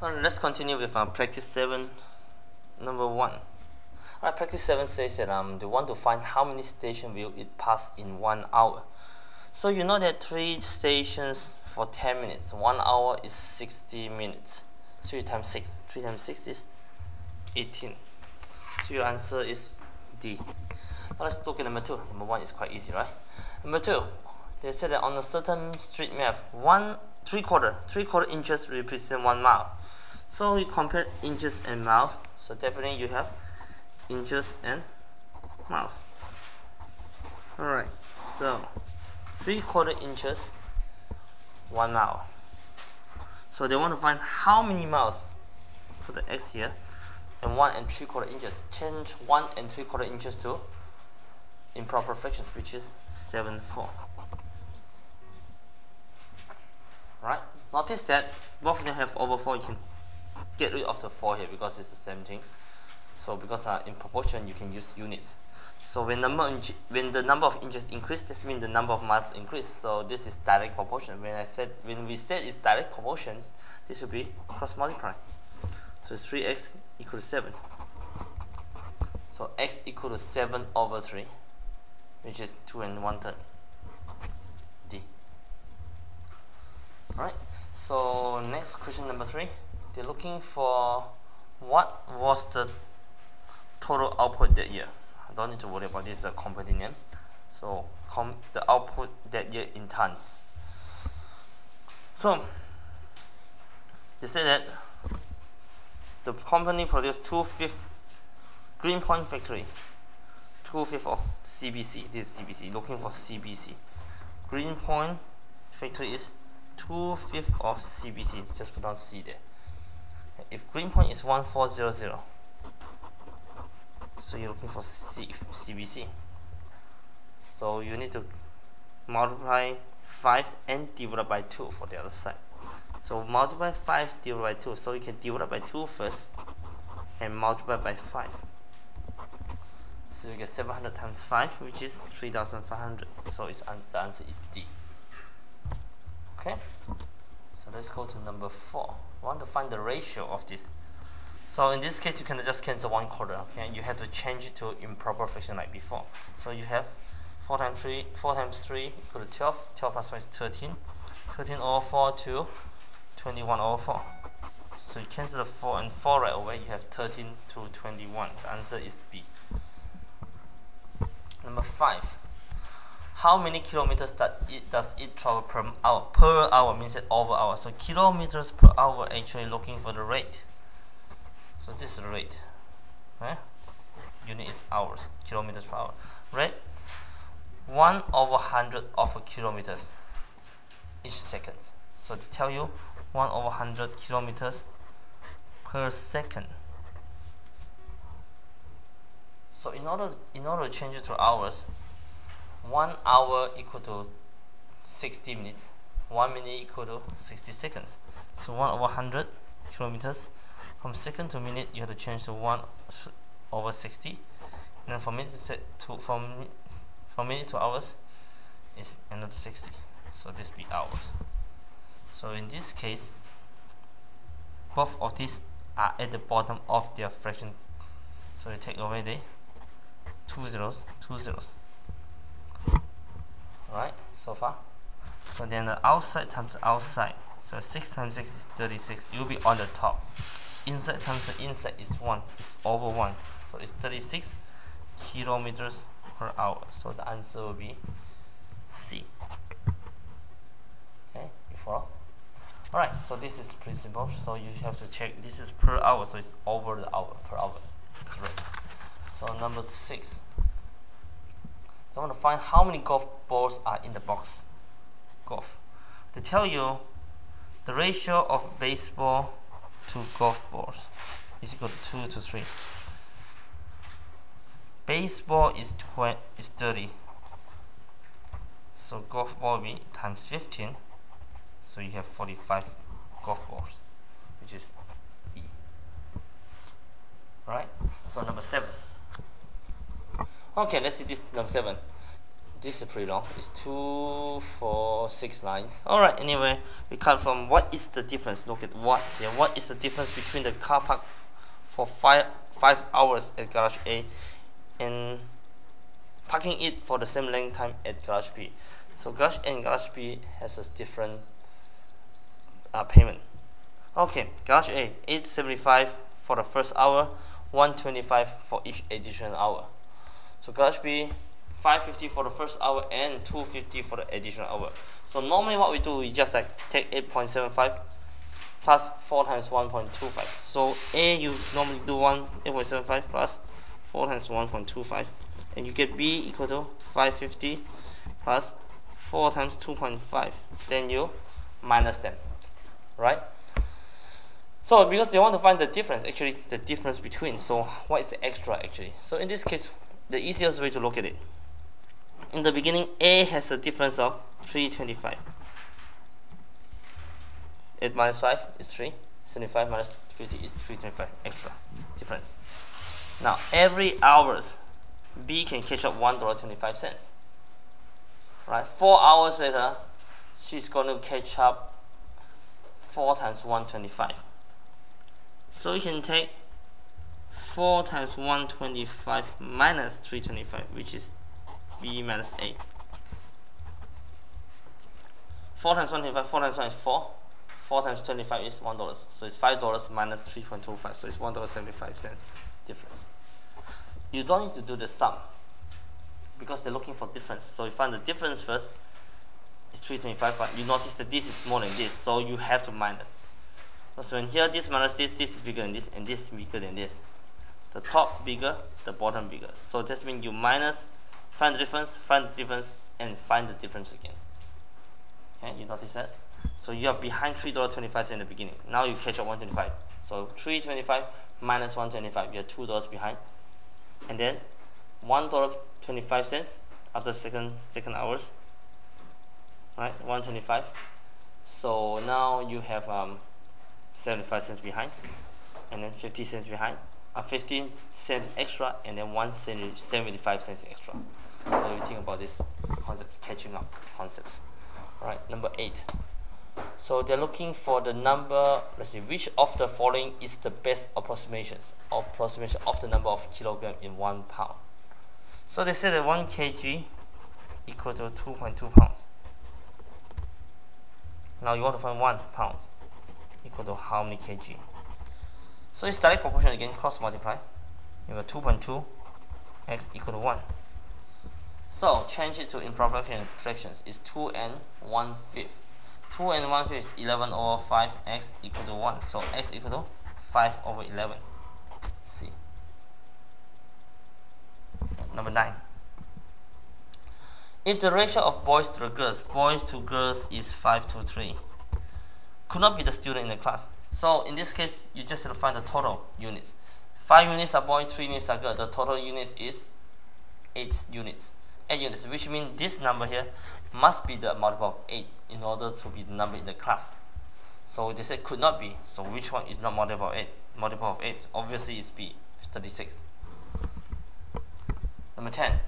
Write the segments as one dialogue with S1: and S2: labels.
S1: Alright, let's continue with practice 7, number 1. Alright, practice 7 says that they want to find how many stations will it pass in 1 hour. So you know that 3 stations for 10 minutes. 1 hour is 60 minutes. 3 times 6. 3 times 6 is 18. So your answer is D. Now let's look at number 2. Number 1 is quite easy, right? Number 2, they said that on a certain street map, 3/4 inches represent 1 mile. So we compare inches and miles. So definitely you have inches and miles. Alright, so 3/4 inches, 1 mile. So they want to find how many miles. Put the X here. And 1 3/4 inches. Change 1 3/4 inches to improper fractions, which is 7/4. Right? Notice that both of them have over 4. You can get rid of the 4 here because it's the same thing. So because in proportion you can use units. So when the number of inches increase, this means the number of miles increase. So this is direct proportion. When we said it's direct proportions, this will be cross multiply. So it's 3x equal to 7. So x equal to 7/3, which is 2 1/3. D. Alright. So next question, number 3. They're looking for what was the total output that year. I don't need to worry about this, the company name. So the output that year in tons. So they say that the company produced 2/5 Greenpoint factory, 2/5 of CBC. This is CBC. Looking for CBC. Greenpoint factory is 2/5 of CBC. Just put down C there. If Greenpoint is 1400, so you're looking for CBC. So you need to multiply 5 and divide by 2 for the other side. So multiply 5 divided by 2. So you can divide by 2 first and multiply by 5. So you get 700 times 5, which is 3500. So the answer is D. Okay. So let's go to number 4. We want to find the ratio of this. So in this case, you can just cancel 1/4. Okay, you have to change it to improper fraction like before. So you have 4 times 3 equal to 12. 12 plus 1 is 13. 13/4 to 21/4. So you cancel the 4 and 4 right away. You have 13 to 21. The answer is B. Number 5. How many kilometers does it travel per hour? Per hour means that over hour. So kilometers per hour, actually looking for the rate. So this is the rate. Unit is hours. Kilometers per hour. Rate 1/100 of a kilometers each second. So to tell you 1/100 kilometers per second. So in order to change it to hours, 1 hour equal to 60 minutes, 1 minute equal to 60 seconds. So 1/100 kilometers. From second to minute, you have to change to 1/60. And then from minute to hours is another 60. So this be hours. So in this case, both of these are at the bottom of their fraction. So you take away the 2 zeros. Alright, so far. So then the outside times the outside. So 6 times 6 is 36. It will be on the top. Inside times the inside is 1. It's over 1. So it's 36 kilometers per hour. So the answer will be C. Okay, you follow? Alright, so this is pretty simple. So you have to check. This is per hour, so it's over the hour. Per hour. It's right. So number 6. I want to find how many golf balls are in the box. Golf. They tell you the ratio of baseball to golf balls is equal to 2 to 3. Baseball is 30. So golf ball will be times 15. So you have 45 golf balls, which is E. Alright, so number 7. Okay, let's see this number 7. this is pretty long. It's 2, 4, 6 lines. Alright, anyway, we cut from what is the difference. Look at what here. What is the difference between the car park for 5 hours at garage A and parking it for the same length time at garage B? So garage A and garage B has a different payment. Okay, garage A, $8.75 for the first hour, $1.25 for each additional hour. So garage B, $5.50 for the first hour and $2.50 for the additional hour. So normally what we do, we just like take 8.75 plus 4 times 1.25. So A, you normally do 8.75 plus 4 times 1.25, and you get B equal to 550 plus 4 times 2.5. Then you minus them, right? So because they want to find the difference, actually the difference between, so what is the extra actually? So in this case, the easiest way to look at it, in the beginning, A has a difference of 325. 8 minus 5 is 3. 75 minus 50 is 325. Extra difference. Now, every hours, B can catch up $1.25. Right? 4 hours later, she's going to catch up 4 times 125. So you can take 4 times 125 minus 325, which is B minus A. 4 times 125, 4 times 1 is 4. 4 times 25 is $1. So it's $5 minus 3.25. So it's $1.75 difference. You don't need to do the sum because they're looking for difference. So you find the difference first. It's 325, but you notice that this is more than this. So you have to minus. So in here, this minus this is bigger than this, and this is bigger than this. The top bigger, the bottom bigger. So that means you minus, find the difference, and find the difference again. Okay, you notice that? So you are behind $3.25 in the beginning. Now you catch up 125. So 325 minus 125, you're $2 behind. And then $1.25 after second hours. Right, 125. So now you have 75 cents behind, and then 50 cents behind. 15 cents extra, and then 75 cents extra. So you think about this concept, catching up concepts. Alright, number 8. So they're looking for the number, let's see, which of the following is the best approximation of the number of kilogram in 1 pound. So they say that 1 kg equal to 2.2 pounds. Now you want to find 1 pound equal to how many kg? So it's direct proportion again, cross multiply. You have 2.2 x equal to 1. So change it to improper fractions. Is 2 and 1/5. 2 and 1/5 is 11 over 5, x equal to 1. So x equal to 5 over 11. C. Number 9. If the ratio of boys to girls is 5:3, could not be the student in the class. So in this case, you just have to find the total units. 5 units are boys, 3 units are girls. The total units is 8 units. 8 units, which means this number here must be the multiple of 8 in order to be the number in the class. So they said could not be. So which one is not multiple of 8? Multiple of 8 obviously is B, 36. Number 10.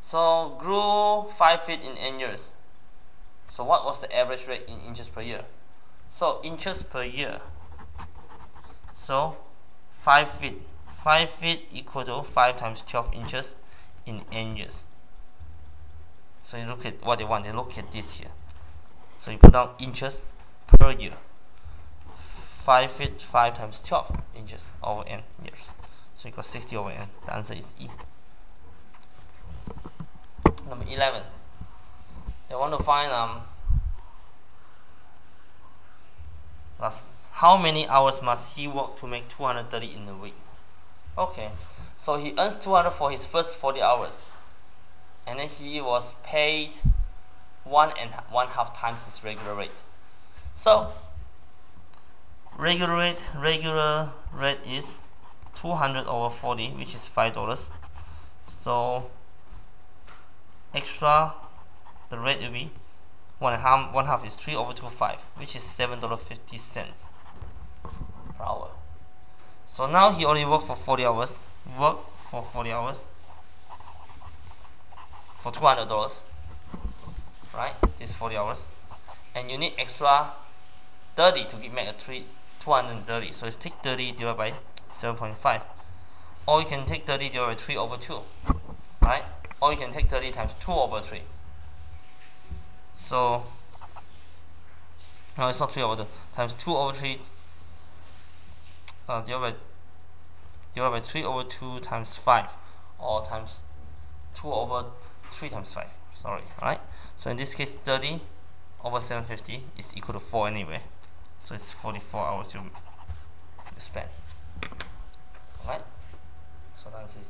S1: So grew 5 feet in n years. So what was the average rate in inches per year? So inches per year. So 5 feet. 5 feet equal to 5 times 12 inches in n years. So you look at what they want. They look at this here. So you put down inches per year. 5 feet, 5 times 12 inches over n years. So you got 60 over n. The answer is E. Number 11. They want to find how many hours must he work to make 230 in a week? Okay, so he earns 200 for his first 40 hours, and then he was paid 1.5 times his regular rate. So regular rate is 200 over 40, which is $5. So extra, the rate will be one half is 3 over 2.5, which is $7.50 per hour. So now he only worked for 40 hours. for $200, right? This is 40 hours, and you need extra 30 to make a 230. So it's take 30 divided by 7.5, or you can take 30 divided by 3 over 2, right? Or you can take 30 times 2 over 3. So no, it's not 3 over 2 times 2 over 3 divided by 3 over 2 times 5, or times 2 over 3 times 5. Sorry, right? So in this case, 30 over 750 is equal to 4 anyway. So it's 44 hours you spend. Alright? So that's it.